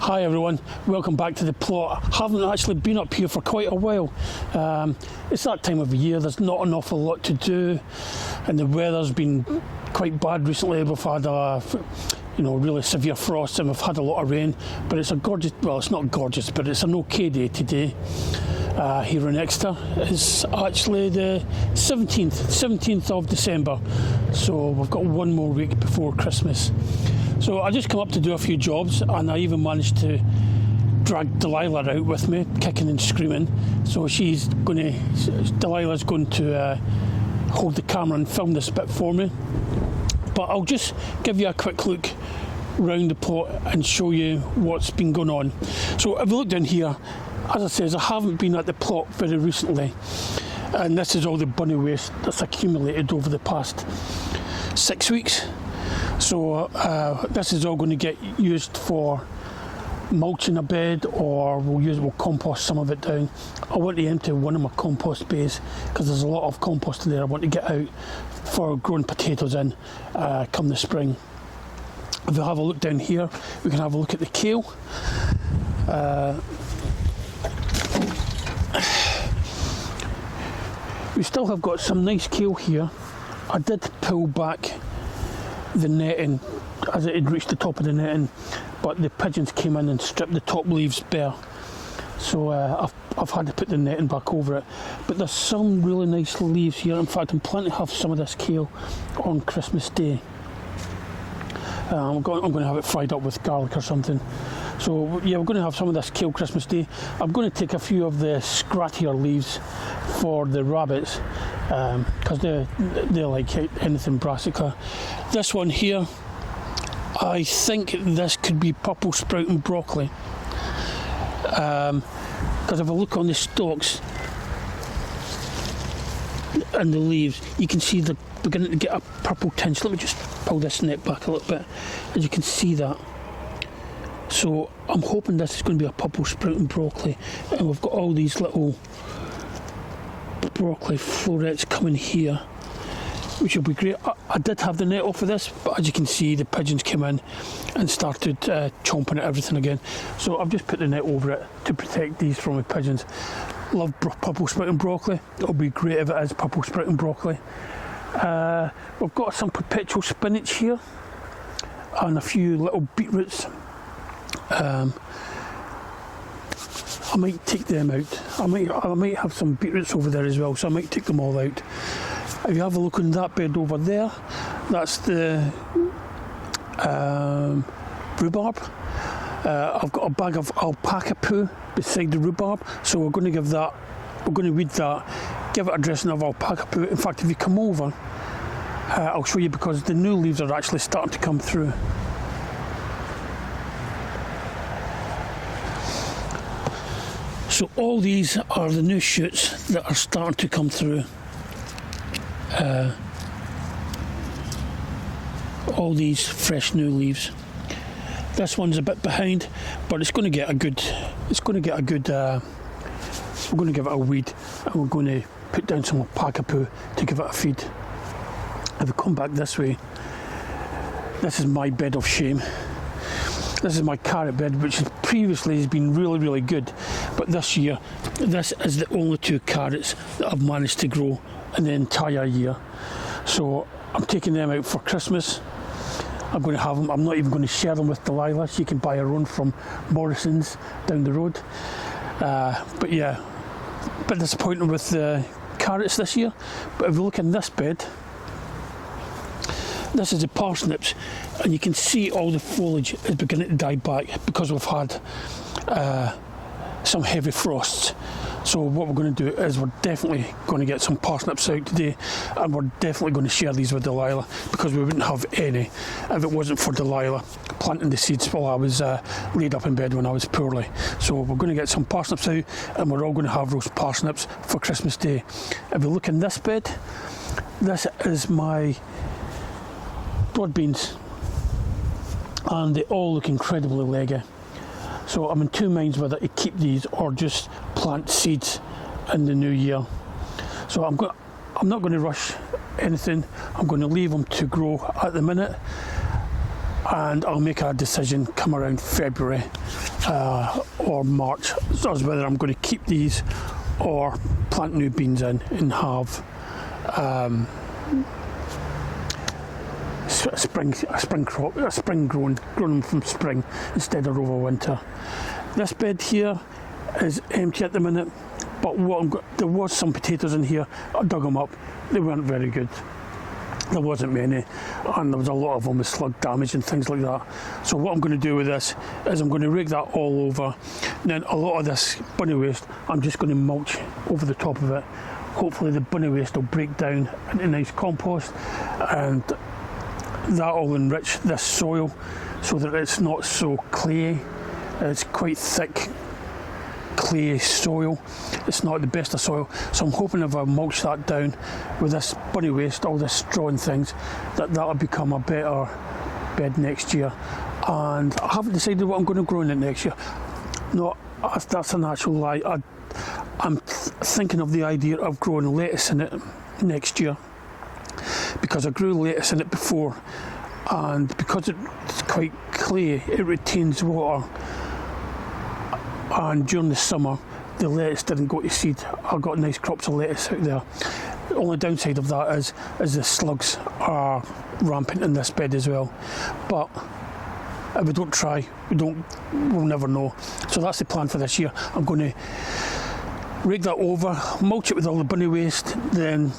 Hi everyone, welcome back to the plot. I haven't actually been up here for quite a while. It's that time of the year, there's not an awful lot to do, and the weather's been quite bad recently. We've had really severe frost and we've had a lot of rain, but it's a gorgeous, well, it's not gorgeous, but it's an okay day today here in Exeter. It's actually the 17th of December, so we've got one more week before Christmas. So I just come up to do a few jobs, and I even managed to drag Delilah out with me, kicking and screaming. So Delilah's going to hold the camera and film this bit for me. But I'll just give you a quick look round the plot and show you what's been going on. So if you look down here, as I said, I haven't been at the plot very recently, and this is all the bunny waste that's accumulated over the past 6 weeks. So this is all going to get used for mulching a bed, or we'll compost some of it down. I want to empty one of my compost bays because there's a lot of compost in there I want to get out for growing potatoes in come the spring. If we have a look down here, we can have a look at the kale. We still have got some nice kale here. I did pull back the netting as it had reached the top of the netting, but the pigeons came in and stripped the top leaves bare, so I've had to put the netting back over it. But there's some really nice leaves here. In fact, I'm planning to have some of this kale on Christmas Day. I'm going to have it fried up with garlic or something. So yeah, we're going to have some of this kale Christmas Day. I'm going to take a few of the scrattier leaves for the rabbits, because they like anything brassica. This one here, I think this could be purple sprouting broccoli, because if I look on the stalks and the leaves, you can see they're beginning to get a purple tinge. Let me just pull this net back a little bit, as you can see that. So I'm hoping this is going to be a purple sprouting broccoli, and we've got all these little broccoli florets coming here, which will be great. I did have the net off of this, but as you can see, the pigeons came in and started chomping at everything again. So I've just put the net over it to protect these from the pigeons. Love purple sprouting broccoli. It'll be great if it is purple sprouting broccoli. We've got some perpetual spinach here and a few little beetroots. I might take them out. I might have some beetroots over there as well, so I might take them all out. If you have a look on that bed over there, that's the rhubarb. I've got a bag of alpaca poo beside the rhubarb, so we're going to weed that, give it a dressing of alpaca poo. In fact, if you come over, I'll show you, because the new leaves are actually starting to come through. So all these are the new shoots that are starting to come through. All these fresh new leaves. This one's a bit behind, but it's going to get a good. We're going to give it a weed, and we're going to put down some alpaca poo to give it a feed. If we come back this way, this is my bed of shame. This is my carrot bed, which previously has been really, really good, but this year, this is the only 2 carrots that I've managed to grow in the entire year. So I'm taking them out for Christmas. I'm going to have them. I'm not even going to share them with Delilah. She can buy her own from Morrison's down the road. But yeah, a bit disappointing with the carrots this year. But if you look in this bed, this is the parsnips, and you can see all the foliage is beginning to die back because we've had some heavy frosts. So what we're going to do is we're definitely going to get some parsnips out today, and we're definitely going to share these with Delilah, because we wouldn't have any if it wasn't for Delilah planting the seeds while I was laid up in bed when I was poorly. So we're going to get some parsnips out, and we're all going to have roast parsnips for Christmas Day. If you look in this bed, this is my broad beans, and they all look incredibly leggy. So I'm in 2 minds whether to keep these or just plant seeds in the new year. So I'm not going to rush anything. I'm going to leave them to grow at the minute. and I'll make a decision come around February or March as whether I'm going to keep these or plant new beans in and have a spring crop, a spring grown from spring instead of over winter. This bed here is empty at the minute, but there was some potatoes in here. I dug them up. They weren't very good. There wasn't many, and there was a lot of them with slug damage and things like that. So what I'm going to do with this is I'm going to rake that all over, and then a lot of this bunny waste I'm just going to mulch over the top of it. Hopefully the bunny waste will break down into nice compost, and that will enrich this soil so that it's not so clayey. It's quite thick clay soil. It's not the best of soil, so I'm hoping if I mulch that down with this bunny waste, all this straw and things, that'll become a better bed next year. And I haven't decided what I'm going to grow in it next year. No, that's a natural lie. I'm thinking of the idea of growing lettuce in it next year, because I grew lettuce in it before, and because it's quite clay, it retains water, and during the summer the lettuce didn't go to seed. I got nice crops of lettuce out there. The only downside of that is the slugs are rampant in this bed as well, but if we don't try, we'll never know. So that's the plan for this year. I'm going to rake that over, mulch it with all the bunny waste, then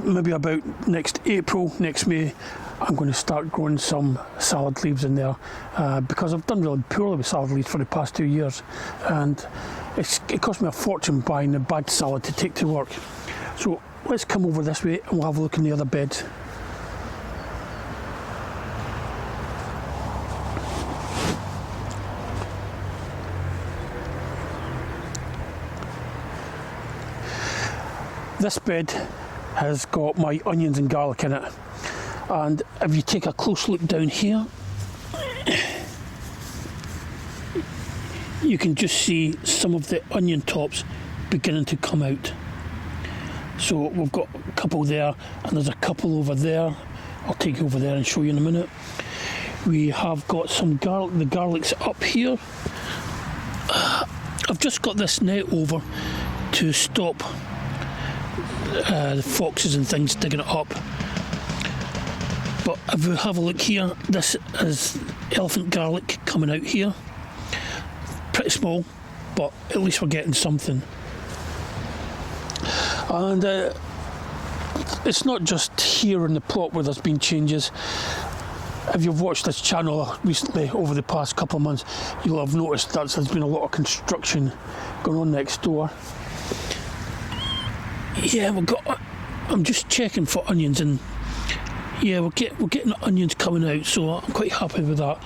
maybe about next April, next May, I'm going to start growing some salad leaves in there, because I've done really poorly with salad leaves for the past 2 years, and it cost me a fortune buying a bag salad to take to work. So let's come over this way and we'll have a look in the other bed. This bed has got my onions and garlic in it, and if you take a close look down here, you can just see some of the onion tops beginning to come out. So we've got a couple there, and there's a couple over there. I'll take you over there and show you in a minute. We have got some garlic. The garlic's up here. I've just got this net over to stop the foxes and things digging it up. But if we have a look here, this is elephant garlic coming out here. Pretty small, but at least we're getting something. And it's not just here in the plot where there's been changes. If you've watched this channel recently over the past couple of months, you'll have noticed that there's been a lot of construction going on next door. Yeah, I'm just checking for onions, and yeah, we're getting onions coming out, so I'm quite happy with that.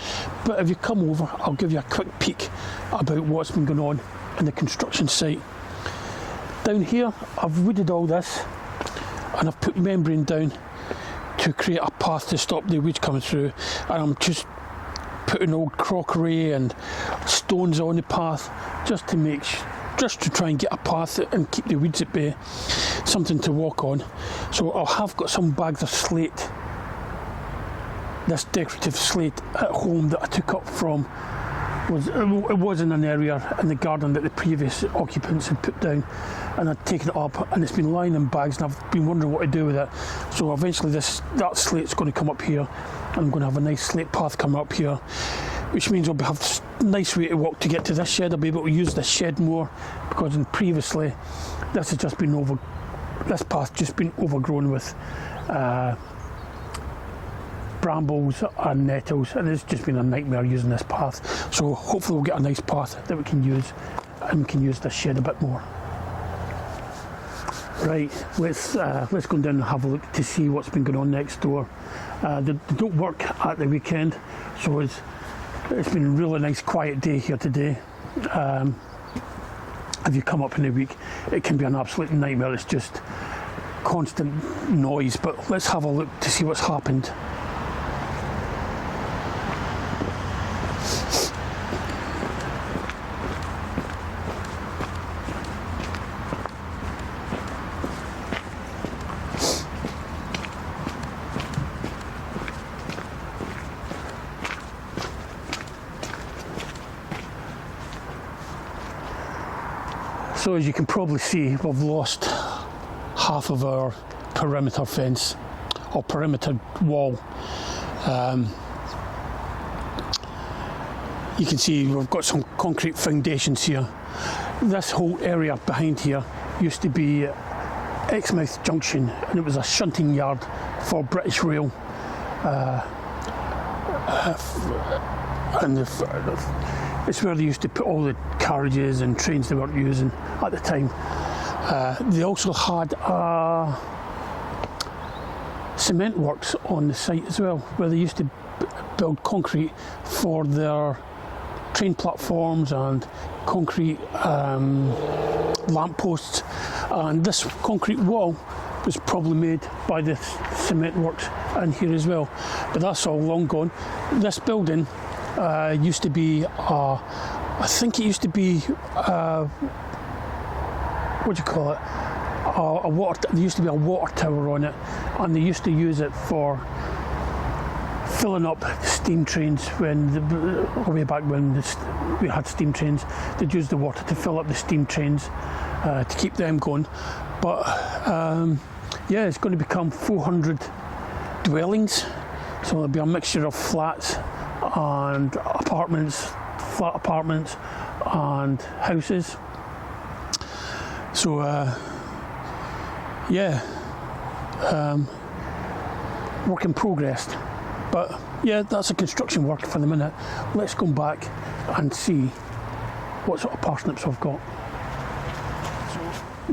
But if you come over, I'll give you a quick peek about what's been going on in the construction site. Down here, I've wooded all this, and I've put membrane down to create a path to stop the weeds coming through, and I'm just putting old crockery and stones on the path just to try and get a path and keep the weeds at bay, something to walk on. So I have got some bags of slate, this decorative slate at home that I took up from, it was in an area in the garden that the previous occupants had put down, and I'd taken it up, and it's been lying in bags, and I've been wondering what to do with it. So eventually that slate's going to come up here, and I'm going to have a nice slate path come up here, which means I'll have a nice way to walk to get to this shed. I'll be able to use this shed more, because previously this has just been this path just been overgrown with brambles and nettles, and it's just been a nightmare using this path. So hopefully we'll get a nice path that we can use, and we can use this shed a bit more. Right, let's go down and have a look to see what's been going on next door. They don't work at the weekend, so it's been a really nice quiet day here today. If you come up in the week, it can be an absolute nightmare. It's just constant noise, but let's have a look to see what's happened. So as you can probably see, we've lost half of our perimeter fence or perimeter wall. You can see we've got some concrete foundations here. This whole area behind here used to be Exmouth Junction, and it was a shunting yard for British Rail. And it's where they used to put all the carriages and trains they weren't using at the time. They also had cement works on the site as well, where they used to build concrete for their train platforms and concrete lampposts. And this concrete wall was probably made by the cement works in here as well, but that's all long gone. This building used to be, I think it used to be, what do you call it? There used to be a water tower on it, and they used to use it for filling up steam trains way back when we had steam trains. They'd use the water to fill up the steam trains to keep them going. But yeah, it's going to become 400 dwellings, so there'll be a mixture of flats and apartments, flat apartments and houses. So yeah, work in progress. But yeah, that's a construction work for the minute. Let's go back and see what sort of parsnips we've got. So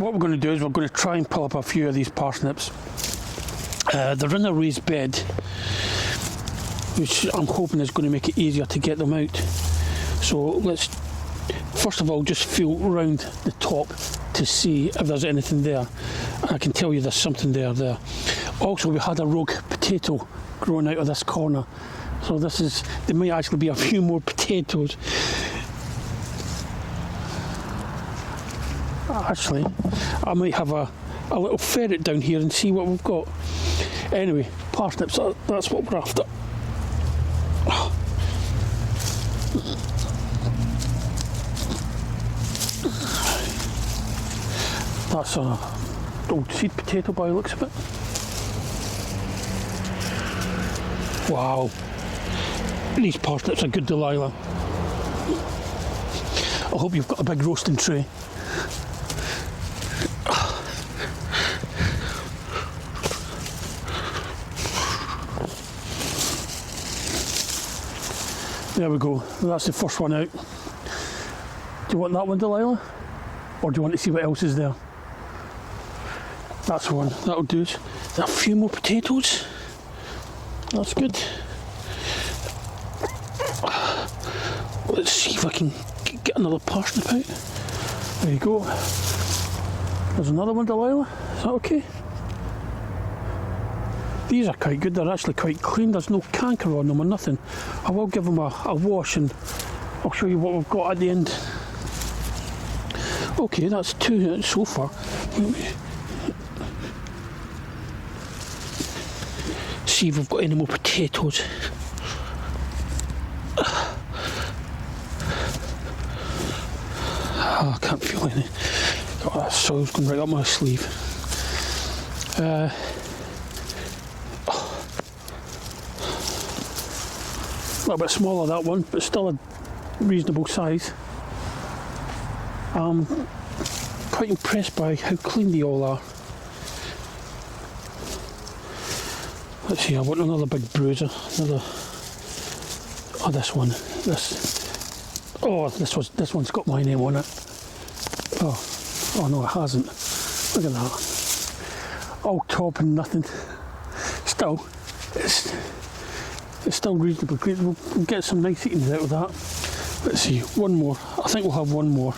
what we're going to do is we're going to try and pull up a few of these parsnips. They're in a raised bed, which I'm hoping is going to make it easier to get them out. So let's first of all just feel around the top to see if there's anything there. I can tell you there's something there. Also, we had a rogue potato growing out of this corner, so there may actually be a few more potatoes. Actually, I might have a little ferret down here and see what we've got. Anyway, parsnips, that's what we're after. That's a old seed potato by the looks of it. Wow, these parsnips are good, Delilah. I hope you've got a big roasting tray. There we go, that's the first one out. Do you want that one, Delilah? Or do you want to see what else is there? That's one, that'll do. Is there a few more potatoes? That's good. Let's see if I can get another parsnip out. There you go. There's another one, Delilah. Is that okay? These are quite good. They're actually quite clean. There's no canker on them or nothing. I will give them a wash and I'll show you what we've got at the end. Okay, that's two so far. See if we've got any more potatoes. Oh, I can't feel any. Oh, that soil's going right up my sleeve. A little bit smaller, that one, but still a reasonable size. I'm quite impressed by how clean they all are. Let's see, I want another big bruiser. This one. This one's got my name on it. Oh no, it hasn't. Look at that. All top and nothing. Still, it's still reasonably great. We'll get some nice eatings out of that. Let's see, one more. I think we'll have one more.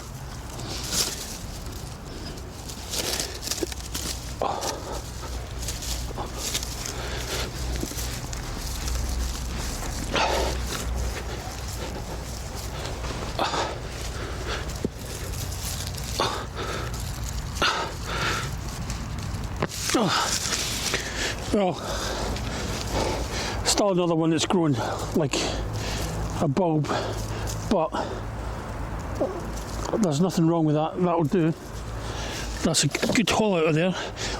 Well, still another one that's grown like a bulb, but There's nothing wrong with that. That'll do. That's a good haul out of there.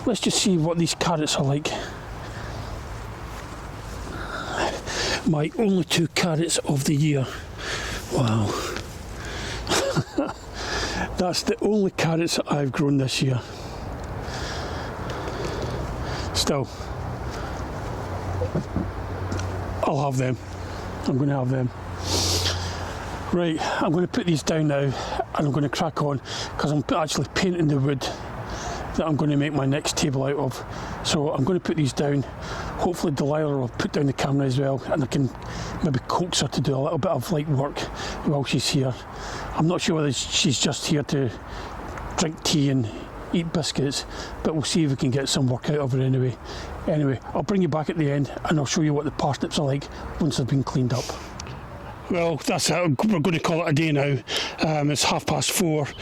Let's just see what these carrots are like. My only 2 carrots of the year. Wow. That's the only carrots I've grown this year. Still, I'll have them. I'm going to have them. Right, I'm going to put these down now and I'm going to crack on because I'm actually painting the wood that I'm going to make my next table out of. So I'm going to put these down. Hopefully Delilah will put down the camera as well and I can maybe coax her to do a little bit of light work while she's here. I'm not sure whether she's just here to drink tea and eat biscuits, but we'll see if we can get some work out of her anyway. Anyway, I'll bring you back at the end and I'll show you what the parsnips are like once they've been cleaned up. Well, that's it. We're going to call it a day now. It's 4:30.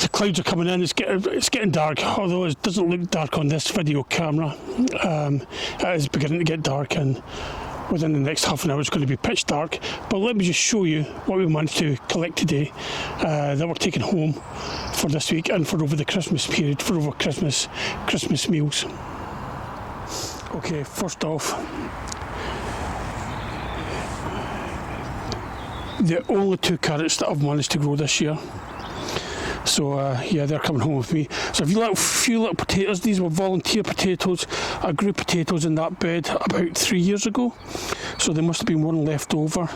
The clouds are coming in. It's getting dark, although it doesn't look dark on this video camera. It is beginning to get dark, and within the next half an hour it's going to be pitch dark. But let me just show you what we managed to collect today that we're taking home for this week and for over the Christmas period, for over Christmas meals. Okay, first off, the only 2 carrots that I've managed to grow this year. So yeah, they're coming home with me. So a few little potatoes. These were volunteer potatoes. I grew potatoes in that bed about 3 years ago. So there must have been one left over.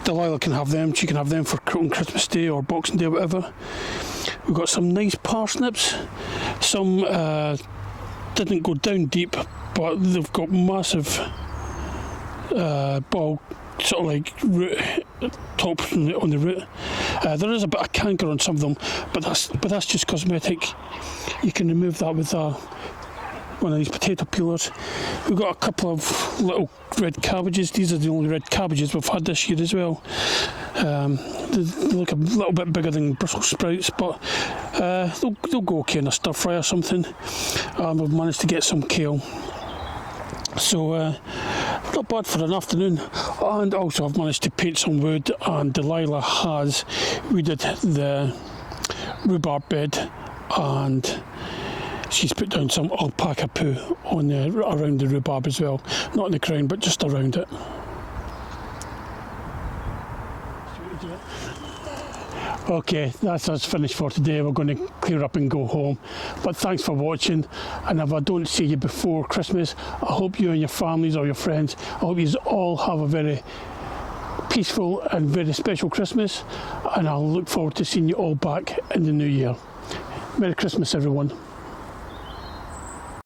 Delilah can have them. She can have them for on Christmas Day or Boxing Day or whatever. We've got some nice parsnips. Some didn't go down deep, but they've got massive ball, sort of like root tops on the root. There is a bit of canker on some of them, but that's just cosmetic. You can remove that with one of these potato peelers. We've got a couple of little red cabbages. These are the only red cabbages we've had this year as well. They look a little bit bigger than Brussels sprouts, but they'll go okay in a stir fry or something. We've managed to get some kale. So not bad for an afternoon. And also I've managed to paint some wood, and Delilah has weeded the rhubarb bed, and she's put down some alpaca poo on around the rhubarb as well. Not in the crown, but just around it. Okay, that's us finished for today. We're going to clear up and go home. But thanks for watching, and if I don't see you before Christmas, I hope you and your families or your friends, I hope you all have a very peaceful and very special Christmas, and I'll look forward to seeing you all back in the new year. Merry Christmas, everyone.